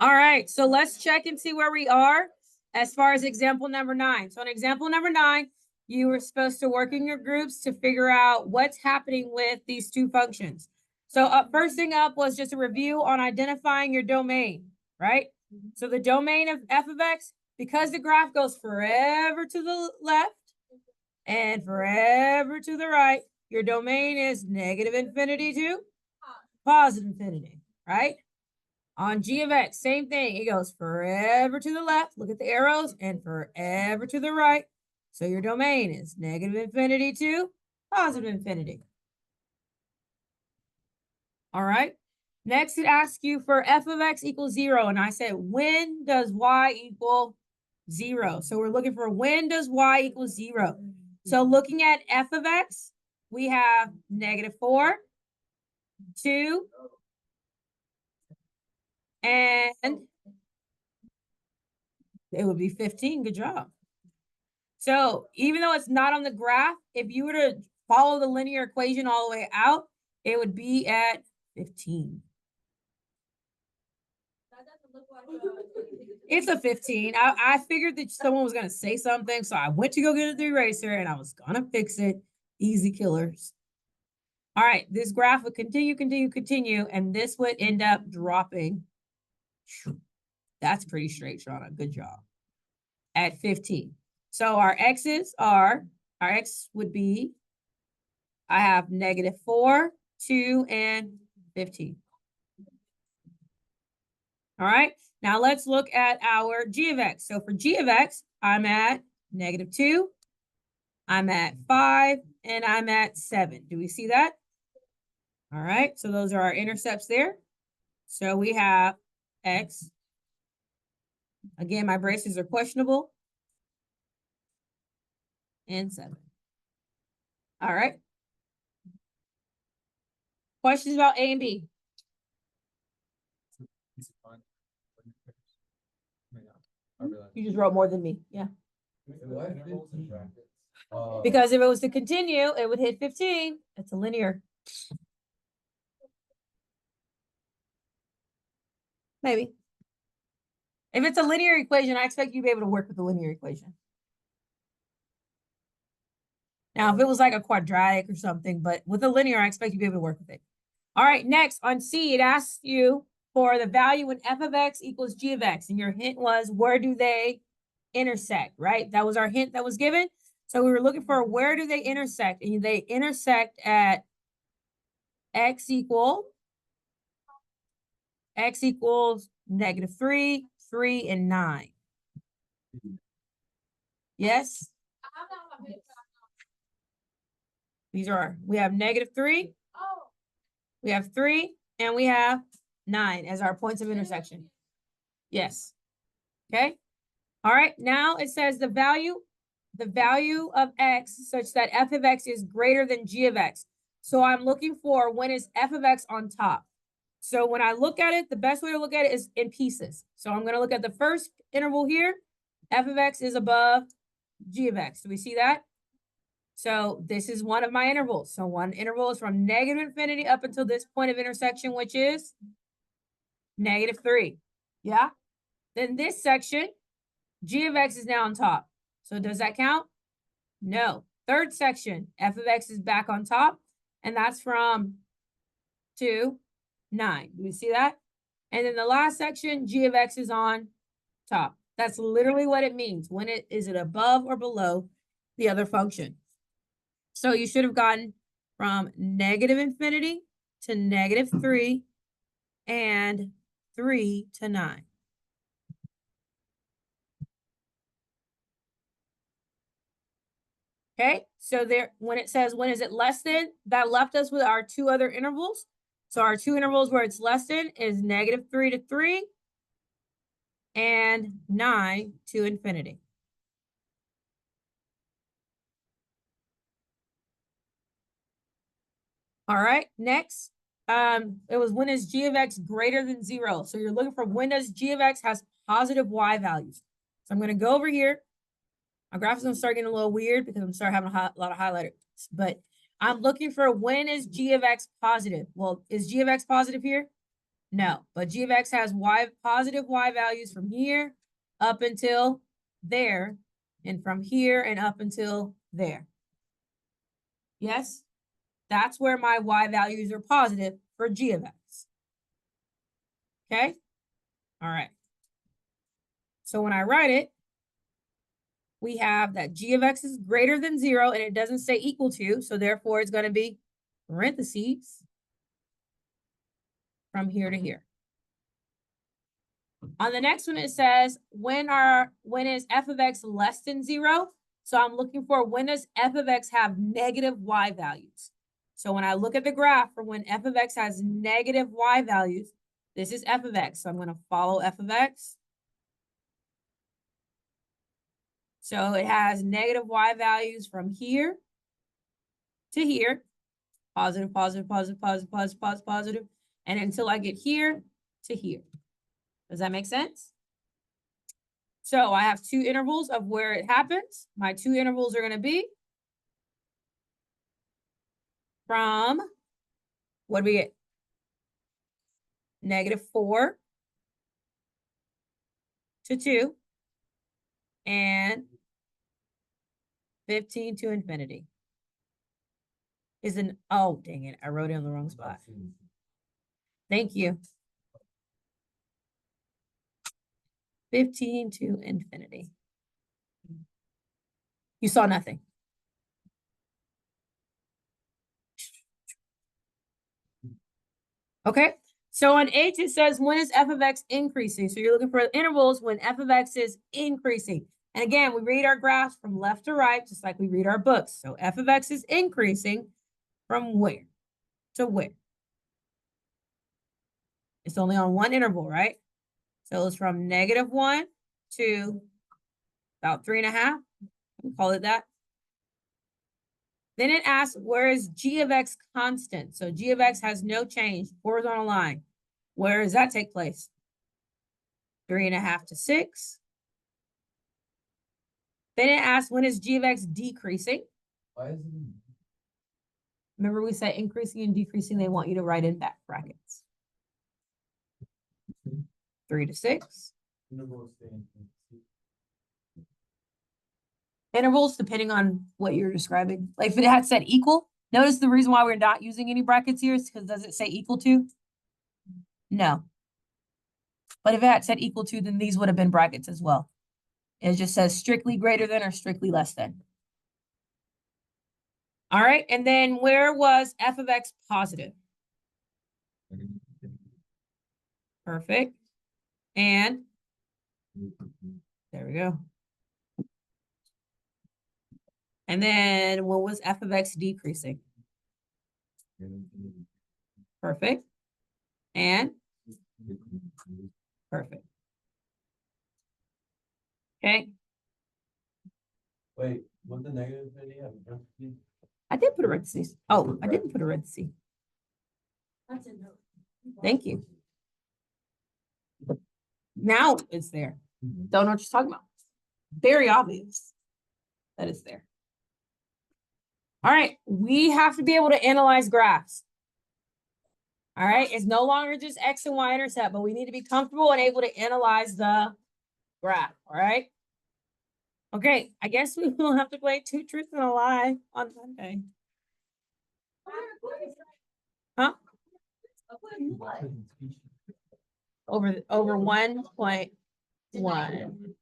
All right, so let's check and see where we are as far as example number 9. So in example number 9, you were supposed to work in your groups to figure out what's happening with these two functions. So first thing up was just a review on identifying your domain, right? So the domain of f of x, because the graph goes forever to the left and forever to the right, your domain is negative infinity to positive infinity, right? On g of x, same thing. It goes forever to the left. Look at the arrows, and forever to the right. So your domain is negative infinity to positive infinity. All right. Next, it asks you for f of x equals 0. And I said, when does y equal 0? So we're looking for when does y equal 0. So looking at f of x, we have -4, 2, and it would be 15. Good job. So even though it's not on the graph, if you were to follow the linear equation all the way out, it would be at 15. It's a 15. I figured that someone was going to say something, so I went to go get the eraser, and I was going to fix it. Easy killers. All right, this graph would continue, and this would end up dropping. That's pretty straight, Shauna. Good job. At 15. So our x's are, our x would be, I have -4, 2, and 15. All right, now let's look at our g of x. So for g of x, I'm at -2, I'm at 5, and I'm at 7. Do we see that? All right, so those are our intercepts there. So we have x. Again, my braces are questionable. And 7. All right. Questions about A and B? You just wrote more than me. Yeah. Because if it was to continue, it would hit 15. It's a linear. Maybe. If it's a linear equation, I expect you to be able to work with the linear equation. Now, if it was like a quadratic or something, but with a linear, I expect you to be able to work with it. All right, next on C, it asks you for the value when f of x equals g of x. And your hint was, where do they intersect, right? That was our hint that was given. So we were looking for where do they intersect? And they intersect at x equals -3, 3, and 9. Yes? These are, we have -3, we have 3, and we have 9 as our points of intersection. Yes. Okay. All right. Now it says the value of x such that f of x is greater than g of x. So I'm looking for when is f of x on top. So when I look at it, the best way to look at it is in pieces. So I'm going to look at the first interval here. F of x is above g of x. Do we see that? So this is one of my intervals. So one interval is from -infinity up until this point of intersection, which is -3. Yeah. Then this section, g of x is now on top. So does that count? No. Third section, f of x is back on top. And that's from 2, 9. Do we see that? And then the last section, g of x is on top. That's literally what it means. When is it above or below the other function? So you should have gotten from -infinity to -3 and 3 to 9. Okay, so there, when it says when is it less than, that left us with our two other intervals. So our two intervals where it's less than is -3 to 3 and 9 to infinity. All right, next, it was when is g of x greater than 0? So you're looking for when does g of x has positive y values. So I'm going to go over here. My graph is going to start getting a little weird because I'm starting having a lot of highlighters. But I'm looking for when is g of x positive. Well, is g of x positive here? No, but g of x has y, positive y values from here up until there, and from here and up until there. Yes? That's where my y values are positive for g of x. Okay? All right. So when I write it, we have that g of x is greater than 0, and it doesn't say equal to, so therefore it's going to be parentheses from here to here. On the next one, it says, when is f of x less than 0? So I'm looking for, when does f of x have negative y values? So when I look at the graph for when f of x has negative y values, this is f of x. So I'm going to follow f of x. So it has negative y values from here to here. Positive, positive, positive, positive, positive, positive, positive. And until I get here to here. Does that make sense? So I have two intervals of where it happens. My two intervals are going to be from, what do we get? -4 to 2 and 15 to infinity. Is an, oh, dang it. I wrote it in the wrong spot. Thank you. 15 to infinity. You saw nothing. Okay. So on H, it says, when is f of x increasing? So you're looking for intervals when f of x is increasing. And again, we read our graphs from left to right, just like we read our books. So f of x is increasing from where to where? It's only on one interval, right? So it's from -1 to about 3.5. We call it that. Then it asks, where is g of x constant? So g of x has no change, horizontal line. Where does that take place? 3.5 to 6. Then it asks, when is g of x decreasing? Why is it? Remember we said increasing and decreasing, they want you to write in back brackets. 3 to 6. Intervals, depending on what you're describing. Like if it had said equal, notice the reason why we're not using any brackets here is because does it say equal to? No. But if it had said equal to, then these would have been brackets as well. It just says strictly greater than or strictly less than. All right, and then where was f of x positive? Perfect. And there we go. And then what was f of x decreasing? Perfect. And perfect. Okay. Wait, what's the negative infinity have? I did put a parentheses. Oh, I didn't put a parentheses. That's a note. Thank you. Now it's there. Don't know what you're talking about. Very obvious that it's there. All right, we have to be able to analyze graphs. All right, it's no longer just x and y intercept, but we need to be comfortable and able to analyze the graph. All right. Okay, I guess we will have to play 2 truths and a lie on Monday. Huh? Over 1.1.